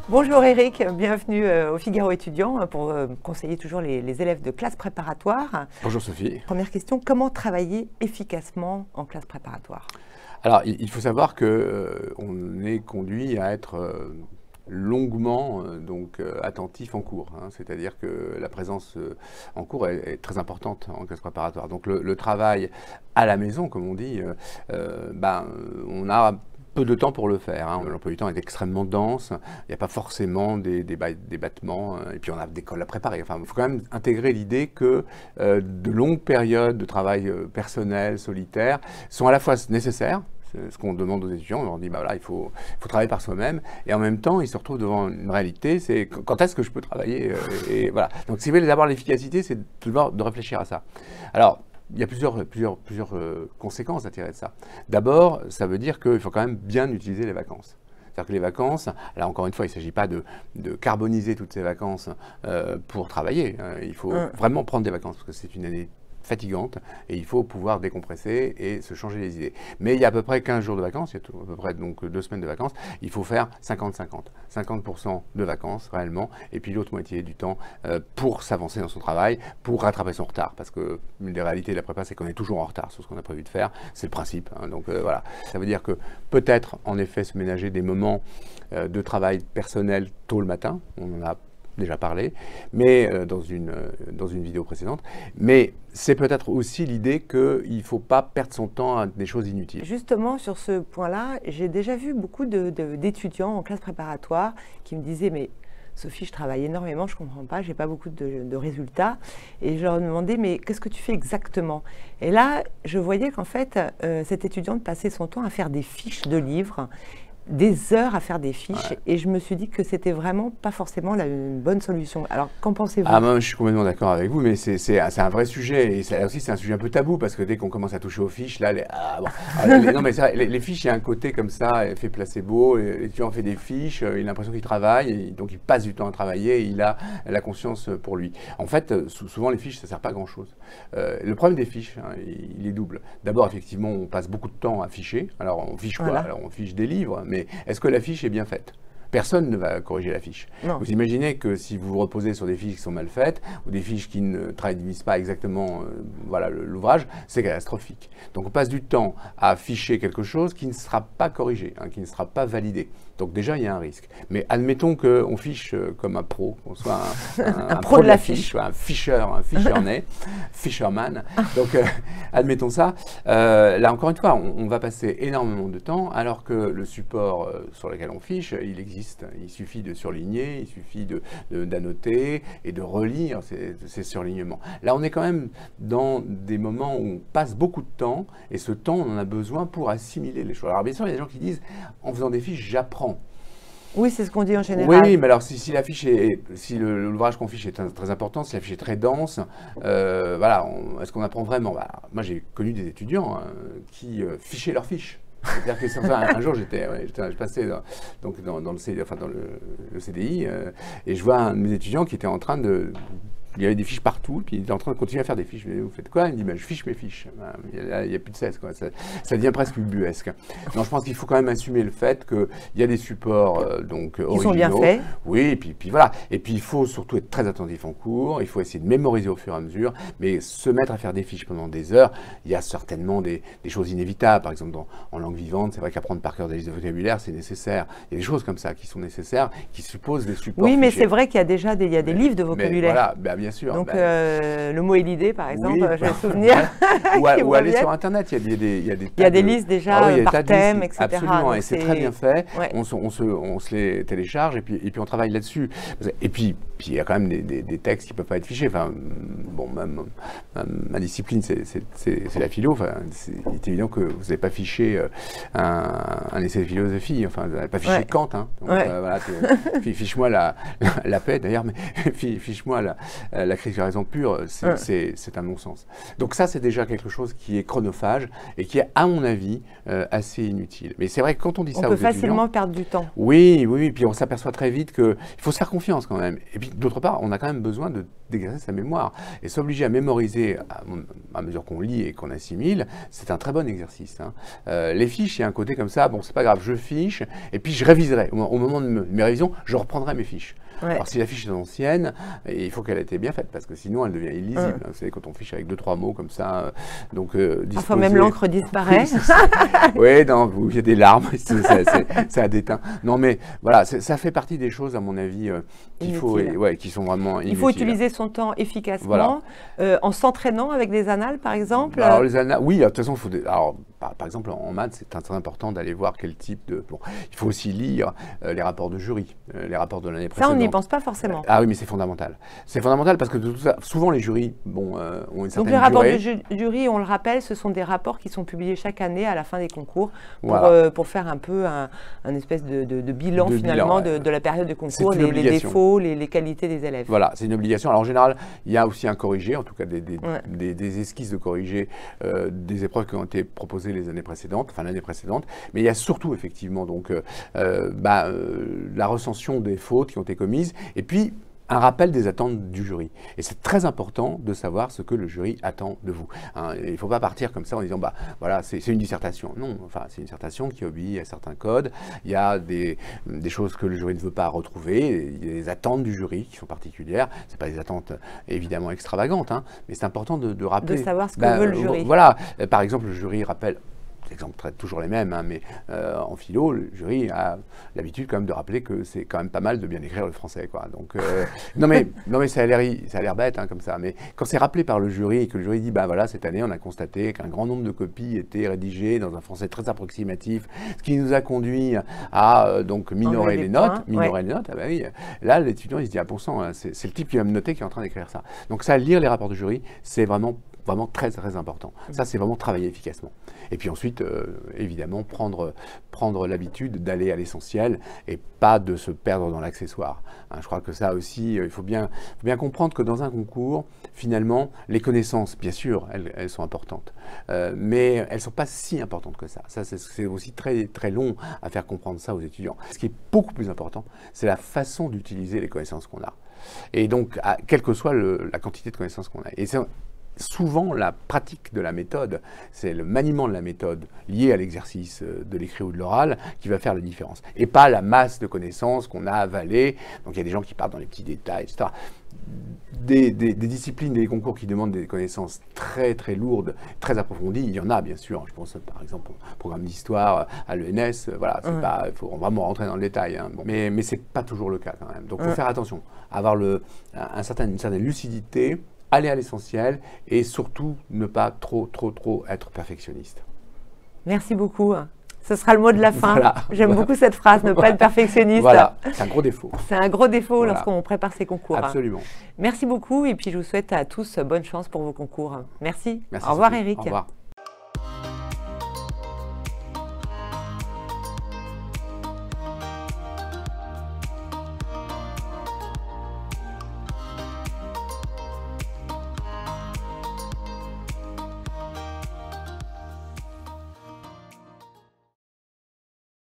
Bonjour Eric, bienvenue au Figaro étudiant pour conseiller toujours les élèves de classe préparatoire. Bonjour Sophie. Première question, comment travailler efficacement en classe préparatoire? Alors, il faut savoir qu'on est conduit à être longuement attentif en cours. C'est-à-dire que la présence en cours est très importante en classe préparatoire. Donc le travail à la maison, comme on dit, on a peu de temps pour le faire. L'emploi du temps est extrêmement dense, il n'y a pas forcément des battements, et puis on a des cols à préparer. Enfin, il faut quand même intégrer l'idée que de longues périodes de travail personnel, solitaire, sont à la fois nécessaires. C'est ce qu'on demande aux étudiants, on leur dit il faut travailler par soi-même, et en même temps ils se retrouvent devant une réalité, c'est quand est-ce que je peux travailler, et voilà. Donc si vous voulez avoir l'efficacité, c'est d'abord de réfléchir à ça. Alors, il y a plusieurs conséquences à tirer de ça. D'abord, ça veut dire qu'il faut quand même bien utiliser les vacances. C'est-à-dire que les vacances, là encore une fois, il ne s'agit pas de carboniser toutes ces vacances pour travailler. Il faut vraiment prendre des vacances, parce que c'est une année fatigante et il faut pouvoir décompresser et se changer les idées. Mais il y a à peu près 15 jours de vacances, il y a à peu près donc 2 semaines de vacances, il faut faire 50-50. 50% de vacances réellement et puis l'autre moitié du temps pour s'avancer dans son travail, pour rattraper son retard. Parce que une des réalités de la prépa, c'est qu'on est toujours en retard sur ce qu'on a prévu de faire, c'est le principe. Donc voilà, ça veut dire que peut-être en effet se ménager des moments de travail personnel tôt le matin, on en a déjà parlé, mais dans une vidéo précédente. Mais c'est peut-être aussi l'idée qu'il ne faut pas perdre son temps à des choses inutiles. Justement, sur ce point-là, j'ai déjà vu beaucoup d'étudiants en classe préparatoire qui me disaient « mais Sophie, je travaille énormément, je ne comprends pas, je n'ai pas beaucoup de résultats. » Et je leur demandais « mais qu'est-ce que tu fais exactement ?» Et là, je voyais qu'en fait, cette étudiante passait son temps à faire des fiches de livres, des heures à faire des fiches, et je me suis dit que c'était vraiment pas forcément une bonne solution. Alors, qu'en pensez-vous? Moi, je suis complètement d'accord avec vous, mais c'est un vrai sujet, et ça aussi c'est un sujet un peu tabou, parce que dès qu'on commence à toucher aux fiches, là, non mais les fiches, il y a un côté comme ça, effet placebo, l'étudiant fait des fiches, il a l'impression qu'il travaille, et donc il passe du temps à travailler, et il a la conscience pour lui. En fait, souvent les fiches, ça sert pas à grand chose. Le problème des fiches, il est double. D'abord, effectivement, on passe beaucoup de temps à ficher. Alors, on fiche quoi? Alors, on fiche des livres, mais est-ce que la fiche est bien faite? Personne ne va corriger la fiche. Non. Vous imaginez que si vous vous reposez sur des fiches qui sont mal faites, ou des fiches qui ne traduisent pas exactement l'ouvrage, c'est catastrophique. Donc on passe du temps à ficher quelque chose qui ne sera pas corrigé, qui ne sera pas validé. Donc déjà, il y a un risque. Mais admettons qu'on fiche comme un pro, qu'on soit un pro de la fiche, un fisherman. Donc admettons ça. Là, encore une fois, on va passer énormément de temps, alors que le support sur lequel on fiche, il existe. Il suffit de surligner, il suffit d'annoter et de relire ces surlignements. Là, on est quand même dans des moments où on passe beaucoup de temps, et ce temps, on en a besoin pour assimiler les choses. Alors bien sûr, il y a des gens qui disent, en faisant des fiches, j'apprends. Oui, c'est ce qu'on dit en général. Oui, mais alors si la fiche si l'ouvrage qu'on fiche est très important, si la fiche est très dense, est-ce qu'on apprend vraiment? Moi, j'ai connu des étudiants qui fichaient leurs fiches. C'est-à-dire que un jour, je passais dans le CDI, et je vois un de mes étudiants qui était en train de... Il y avait des fiches partout, puis il était en train de continuer à faire des fiches. Mais vous faites quoi? Il me dit, je fiche mes fiches. Il n'y a plus de cesse, quoi. Ça devient presque ubuesque. Non, je pense qu'il faut quand même assumer le fait qu'il y a des supports originaux. Ils sont bien faits. Oui, et puis voilà. Et puis il faut surtout être très attentif en cours. Il faut essayer de mémoriser au fur et à mesure. Mais se mettre à faire des fiches pendant des heures, il y a certainement des choses inévitables. Par exemple, en langue vivante, c'est vrai qu'apprendre par cœur des listes de vocabulaire, c'est nécessaire. Il y a des choses comme ça qui sont nécessaires, qui supposent des supports. Oui, mais c'est vrai qu'il y a déjà des livres de vocabulaire. Voilà, bien sûr. Donc, le mot et l'idée, par exemple, j'ai le souvenir. ou aller sur Internet, il y a des listes déjà par thème, etc. Absolument, donc et c'est très bien fait. Ouais. On se les télécharge et puis on travaille là-dessus. Et puis il y a quand même des textes qui ne peuvent pas être fichés. Enfin, bon, ma discipline, c'est la philo. Enfin, c'est évident que vous n'avez pas fiché un essai de philosophie. Enfin, vous n'avez pas fiché Kant. Donc, voilà, fiche-moi la paix, d'ailleurs, mais fiche-moi la crise de raison pure, c'est un non-sens. Donc ça, c'est déjà quelque chose qui est chronophage et qui est, à mon avis, assez inutile. Mais c'est vrai que quand on dit ça aux étudiants... On peut facilement perdre du temps. Oui, puis on s'aperçoit très vite qu'il faut se faire confiance quand même. Et puis d'autre part, on a quand même besoin d'exercer sa mémoire. Et s'obliger à mémoriser à mesure qu'on lit et qu'on assimile, c'est un très bon exercice. Hein. Les fiches, il y a un côté comme ça, bon, c'est pas grave, je fiche, et puis je réviserai. Au moment de mes révisions, je reprendrai mes fiches. Ouais. Alors si la fiche est ancienne, il faut qu'elle ait été bien faite, parce que sinon elle devient illisible. Vous savez, quand on fiche avec 2-3 mots comme ça, donc enfin, même l'encre disparaît. Oui, non, il y a des larmes, ça a déteint. Non, mais voilà, ça fait partie des choses, à mon avis, qui sont vraiment inutiles. Il faut utiliser son temps efficacement, en s'entraînant avec des annales, par exemple. Alors, les annales, oui, de toute façon, il faut... Alors, par exemple, en maths, c'est très important d'aller voir quel type de... Bon, il faut aussi lire les rapports de jury, les rapports de l'année précédente. Ça, on n'y pense pas forcément. Ah oui, mais c'est fondamental. C'est fondamental parce que de tout ça, souvent les jurys ont une certaine durée. Donc les rapports de jury, on le rappelle, ce sont des rapports qui sont publiés chaque année à la fin des concours pour faire un peu un espèce de bilan finalement de la période de concours, les défauts, les qualités des élèves. Voilà, c'est une obligation. Alors en général, il y a aussi un corrigé, en tout cas des esquisses de corrigé des épreuves qui ont été proposées l'année précédente, mais il y a surtout effectivement donc la recension des fautes qui ont été commises et puis un rappel des attentes du jury. Et c'est très important de savoir ce que le jury attend de vous. Hein, il ne faut pas partir comme ça en disant voilà, c'est une dissertation. Non, enfin, c'est une dissertation qui obéit à certains codes. Il y a des choses que le jury ne veut pas retrouver. Il y a des attentes du jury qui sont particulières. Ce pas des attentes évidemment extravagantes, hein, mais c'est important de rappeler. De savoir ce que veut le jury. Voilà. Par exemple, le jury rappelle. Exemples toujours les mêmes, hein, mais en philo, le jury a l'habitude quand même de rappeler que c'est quand même pas mal de bien écrire le français, quoi. Donc, non mais ça a l'air bête, hein, comme ça, mais quand c'est rappelé par le jury et que le jury dit, voilà, cette année, on a constaté qu'un grand nombre de copies étaient rédigées dans un français très approximatif, ce qui nous a conduit à donc minorer les notes, ah bah oui, là, l'étudiant, il se dit, bon sang, hein, c'est le type qui va me noter qui est en train d'écrire ça. Donc ça, lire les rapports du jury, c'est vraiment très, très important. Ça, c'est vraiment travailler efficacement. Et puis ensuite, évidemment, prendre l'habitude d'aller à l'essentiel et pas de se perdre dans l'accessoire. Hein, je crois que ça aussi, il faut bien comprendre que dans un concours, finalement, les connaissances, bien sûr, elles sont importantes. Mais elles ne sont pas si importantes que ça. Ça, c'est aussi très, très long à faire comprendre ça aux étudiants. Ce qui est beaucoup plus important, c'est la façon d'utiliser les connaissances qu'on a. Et donc, quelle que soit la quantité de connaissances qu'on a. Et souvent, la pratique de la méthode, c'est le maniement de la méthode lié à l'exercice de l'écrit ou de l'oral qui va faire la différence. Et pas la masse de connaissances qu'on a avalées. Donc il y a des gens qui partent dans les petits détails, etc. Des disciplines, des concours qui demandent des connaissances très très lourdes, très approfondies, il y en a bien sûr. Je pense par exemple au programme d'histoire à l'ENS, voilà, il faut vraiment rentrer dans le détail. Hein. Bon, mais c'est pas toujours le cas quand même. Donc il faut faire attention, avoir une certaine lucidité, aller à l'essentiel et surtout ne pas trop être perfectionniste. Merci beaucoup. Ce sera le mot de la fin. Voilà, J'aime beaucoup cette phrase, ne pas être perfectionniste. Voilà, c'est un gros défaut. C'est un gros défaut lorsqu'on prépare ses concours. Absolument. Merci beaucoup et puis je vous souhaite à tous bonne chance pour vos concours. Merci. Merci Au revoir Sophie. Eric. Au revoir.